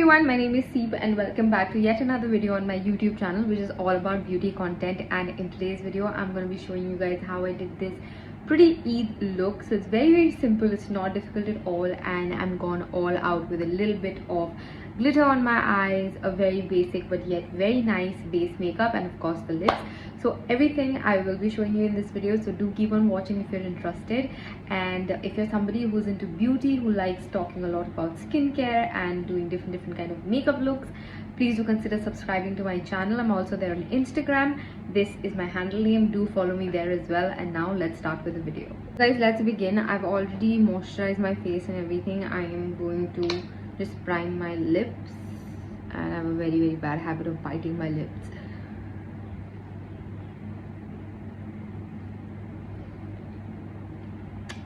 everyone, my name is Seep and welcome back to yet another video on my YouTube channel, which is all about beauty content. And in today's video I'm going to be showing you guys how I did this pretty Eid look. So it's very simple, it's not difficult at all, and I'm gone all out with a little bit of glitter on my eyes, a very basic but yet very nice base makeup, and of course the lips. So everything I will be showing you in this video, so do keep on watching if you're interested. And if you're somebody who's into beauty, who likes talking a lot about skincare and doing different kind of makeup looks, please do consider subscribing to my channel. I'm also there on Instagram. This is my handle name, do follow me there as well. And now let's start with the video. Guys, let's begin. I've already moisturized my face and everything. I am going to just prime my lips, and I have a very bad habit of biting my lips.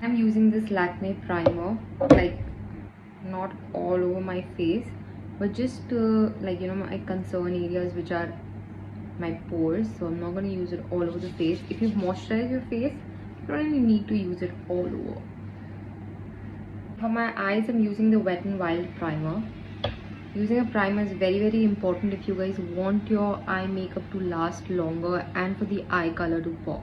I'm using this Lakme primer, like not all over my face, but just like, you know, my concern areas, which are my pores. So I'm not going to use it all over the face. If you've moisturized your face, you don't really need to use it all over. For my eyes, I'm using the Wet n Wild primer. Using a primer is very important if you guys want your eye makeup to last longer and for the eye color to pop.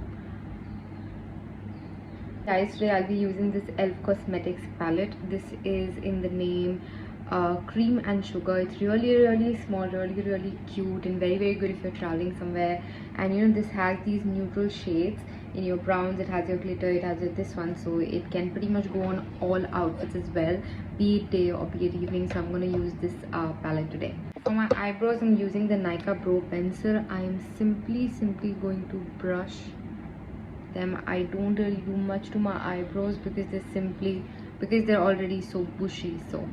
Guys, today I'll be using this e.l.f. Cosmetics palette. This is in the name Cream and Sugar. It's really small, really cute, and very good if you're traveling somewhere. And you know, this has these neutral shades in your browns, it has your glitter, it has this one, so it can pretty much go on all outfits as well, be it day or be it evening. So I'm going to use this palette today. For my eyebrows, I'm using the Nykaa Brow Pencil. I am simply going to brush them. I don't really do much to my eyebrows because they're already so bushy. So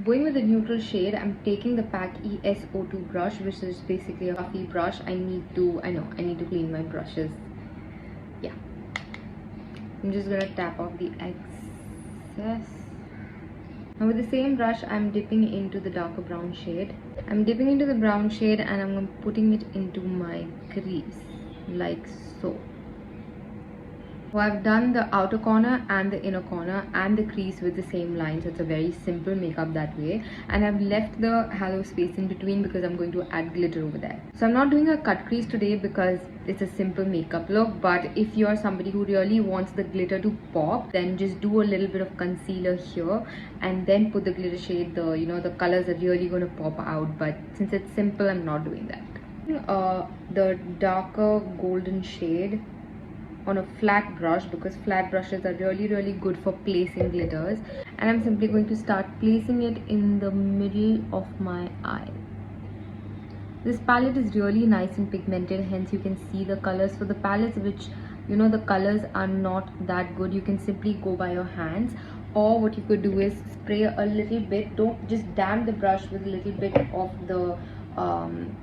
going with the neutral shade, I'm taking the PAC ES02 brush, which is basically a fluffy brush. I need to clean my brushes. Yeah, I'm just gonna tap off the excess. Now with the same brush, I'm dipping into the darker brown shade. I'm dipping into the brown shade and I'm putting it into my crease like so. So I've done the outer corner and the inner corner and the crease with the same line, so it's a very simple makeup that way. And I've left the halo space in between because I'm going to add glitter over there. So I'm not doing a cut crease today because it's a simple makeup look, but if you're somebody who really wants the glitter to pop, then just do a little bit of concealer here and then put the glitter shade. The colors are really going to pop out, but since it's simple, I'm not doing that. The darker golden shade on a flat brush, because flat brushes are really good for placing glitters, and I'm simply going to start placing it in the middle of my eye. This palette is really nice and pigmented, hence you can see the colors. For the palettes which, you know, the colors are not that good, you can simply go by your hands, or what you could do is spray a little bit. Don't just damp the brush with a little bit of the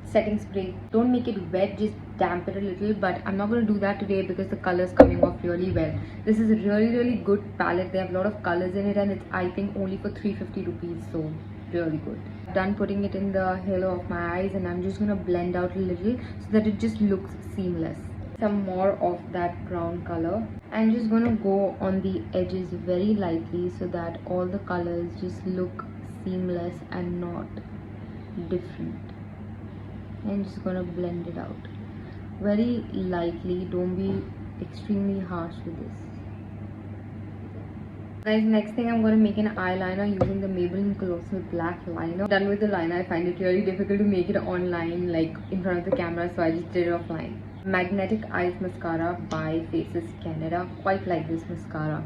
setting spray. Don't make it wet, just damp it a little, but I'm not going to do that today because the colors coming off really well. This is a really good palette. They have a lot of colors in it, and it's, I think, only for 350 rupees, so really good. I'm done putting it in the halo of my eyes, and I'm just going to blend out a little so that it just looks seamless. Some more of that brown color. I'm just going to go on the edges very lightly so that all the colors just look seamless and not different. I'm just gonna blend it out very lightly. Don't be extremely harsh with this. Guys, next thing, I'm gonna make an eyeliner using the Maybelline Colossal Black Liner. Done with the liner, I find it really difficult to make it online, like in front of the camera, so I just did it offline. Magnetic Eyes Mascara by Faces Canada. Quite like this mascara.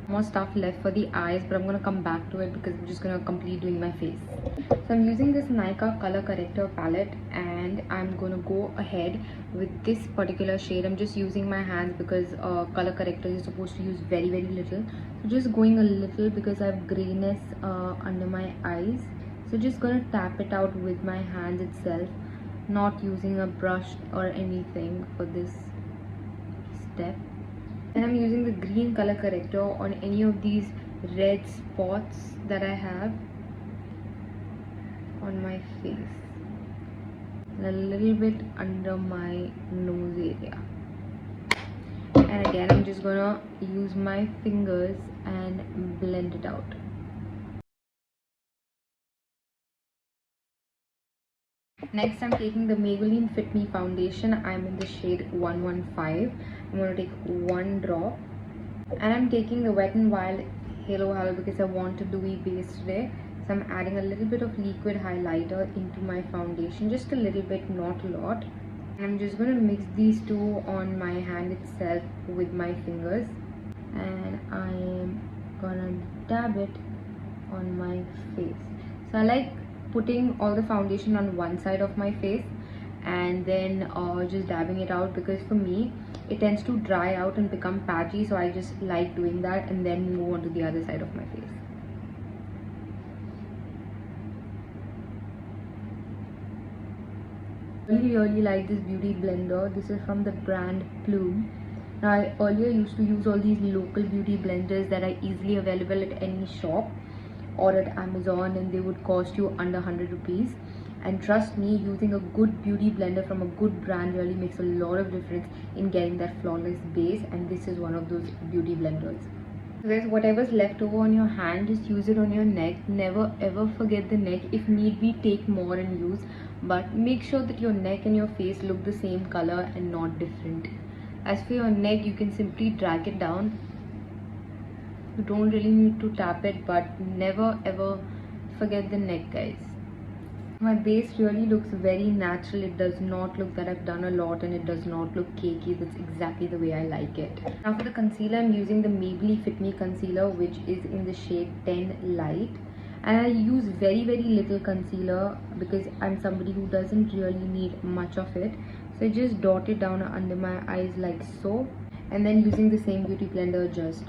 More stuff left for the eyes, but I'm going to come back to it because I'm just going to complete doing my face. So I'm using this Nykaa Color Corrector palette, and I'm going to go ahead with this particular shade. I'm just using my hands because color corrector is supposed to use very little. So just going a little because I have grayness under my eyes. So just going to tap it out with my hands itself, not using a brush or anything for this step. And I'm using the green color corrector on any of these red spots that I have on my face, and a little bit under my nose area. And again, I'm just gonna use my fingers and blend it out. Next, I'm taking the Maybelline Fit Me foundation. I'm in the shade 115. I'm gonna take one drop, and I'm taking the Wet n Wild Halo because I want a dewy base today. So I'm adding a little bit of liquid highlighter into my foundation, just a little bit, not a lot. And I'm just gonna mix these two on my hand itself with my fingers, and I am gonna dab it on my face. So I like putting all the foundation on one side of my face and then just dabbing it out, because for me it tends to dry out and become patchy, so I just like doing that and then move on to the other side of my face. Really like this beauty blender. This is from the brand Plume. Now, I earlier used to use all these local beauty blenders that are easily available at any shop or at Amazon, and they would cost you under 100 rupees. And trust me, using a good beauty blender from a good brand really makes a lot of difference in getting that flawless base, and this is one of those beauty blenders. So guys, whatever's left over on your hand, just use it on your neck. Never ever forget the neck. If need be, take more and use, but make sure that your neck and your face look the same color and not different. As for your neck, you can simply drag it down. You don't really need to tap it, but never ever forget the neck, guys. My base really looks very natural. It does not look that I've done a lot, and it does not look cakey. That's exactly the way I like it. Now for the concealer, I'm using the Maybelline Fit Me concealer, which is in the shade 10 Light. And I use very little concealer because I'm somebody who doesn't really need much of it. So I just dot it down under my eyes like so, and then using the same beauty blender, just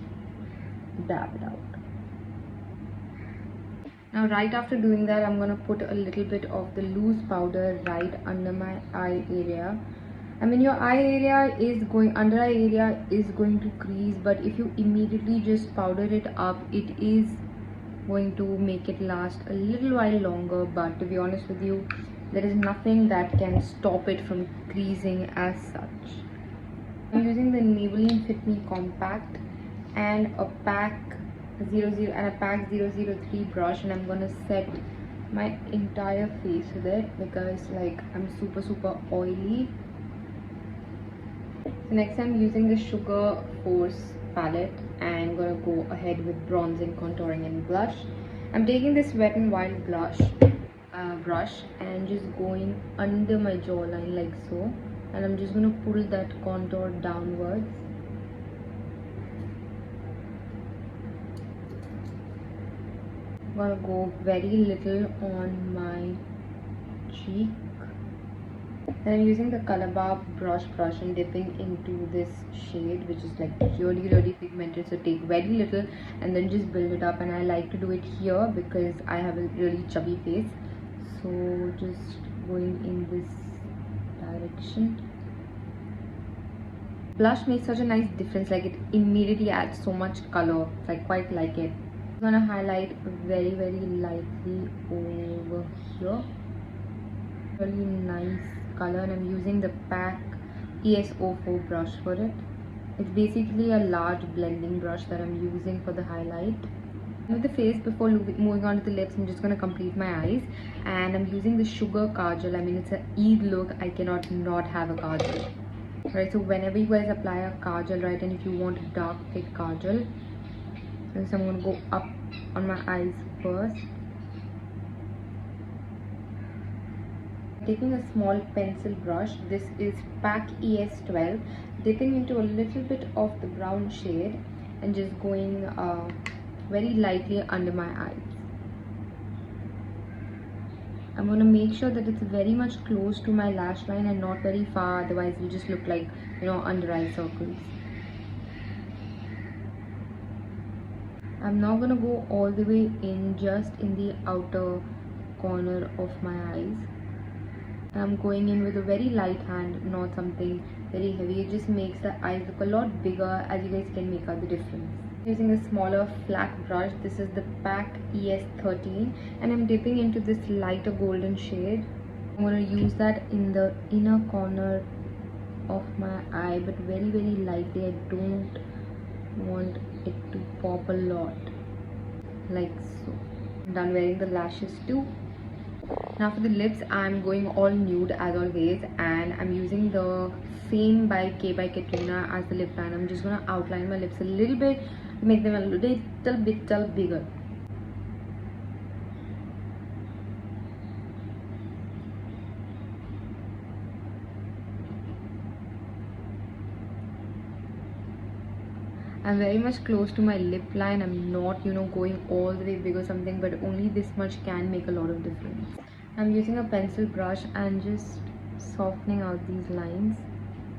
dab it out. Now right after doing that, I'm going to put a little bit of the loose powder right under my eye area. I mean, your eye area is going, under eye area is going to crease, but if you immediately just powder it up, it is going to make it last a little while longer. But to be honest with you, there is nothing that can stop it from creasing as such. I'm using the Maybelline Fit Me Compact and a pack 003 brush, and I'm gonna set my entire face with it because like I'm super oily. So next I'm using the Sugar Force palette and I'm gonna go ahead with bronzing, contouring and blush. I'm taking this Wet n Wild brush and just going under my jawline like so, and I'm just gonna pull that contour downwards. I'm gonna go very little on my cheek. And I'm using the Colorbar brush and dipping into this shade, which is like really pigmented. So take very little and then just build it up. And I like to do it here because I have a really chubby face. So just going in this direction. Blush makes such a nice difference. Like it immediately adds so much color. So I quite like it. I'm gonna highlight very lightly over here. Really nice color, and I'm using the PAC ES04 brush for it. It's basically a large blending brush that I'm using for the highlight. With the face, before moving on to the lips, I'm just gonna complete my eyes, and I'm using the Sugar Kajal. I mean, it's an Eid look. I cannot not have a kajal, right? So whenever you guys apply a kajal, right, and if you want a dark thick kajal, so I'm going to go up on my eyes first. Taking a small pencil brush, this is PAC ES12, dipping into a little bit of the brown shade and just going very lightly under my eyes. I'm going to make sure that it's very much close to my lash line and not very far, otherwise it will just look like, you know, under eye circles. I'm not gonna go all the way in, just in the outer corner of my eyes. And I'm going in with a very light hand, not something very heavy. It just makes the eyes look a lot bigger, as you guys can make out the difference. Using a smaller flat brush, this is the PAC ES13, and I'm dipping into this lighter golden shade. I'm gonna use that in the inner corner of my eye, but very very lightly. I don't want it to pop a lot, like so. I'm done wearing the lashes too. Now for the lips, I'm going all nude as always, and I'm using the same by K by Katrina as the lip liner. I'm just gonna outline my lips a little bit to make them a little bit bigger. I'm very much close to my lip line. I'm not, going all the way big or something, but only this much can make a lot of difference. I'm using a pencil brush and just softening out these lines.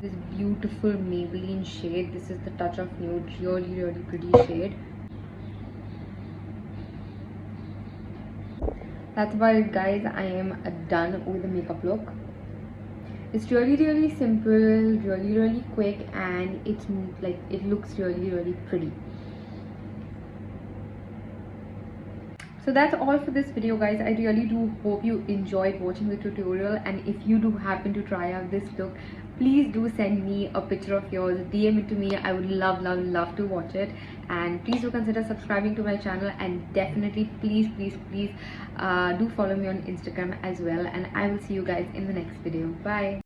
This beautiful Maybelline shade. This is the Touch of Nude. Really, really pretty shade. That's about it, guys. I am done with the makeup look. It's really really simple, really really quick, and it's like it looks really really pretty. So that's all for this video, guys. I really do hope you enjoyed watching the tutorial, and if you do happen to try out this look, please do send me a picture of yours, DM it to me. I would love to watch it. And please do consider subscribing to my channel, and definitely please do follow me on Instagram as well. And I will see you guys in the next video. Bye.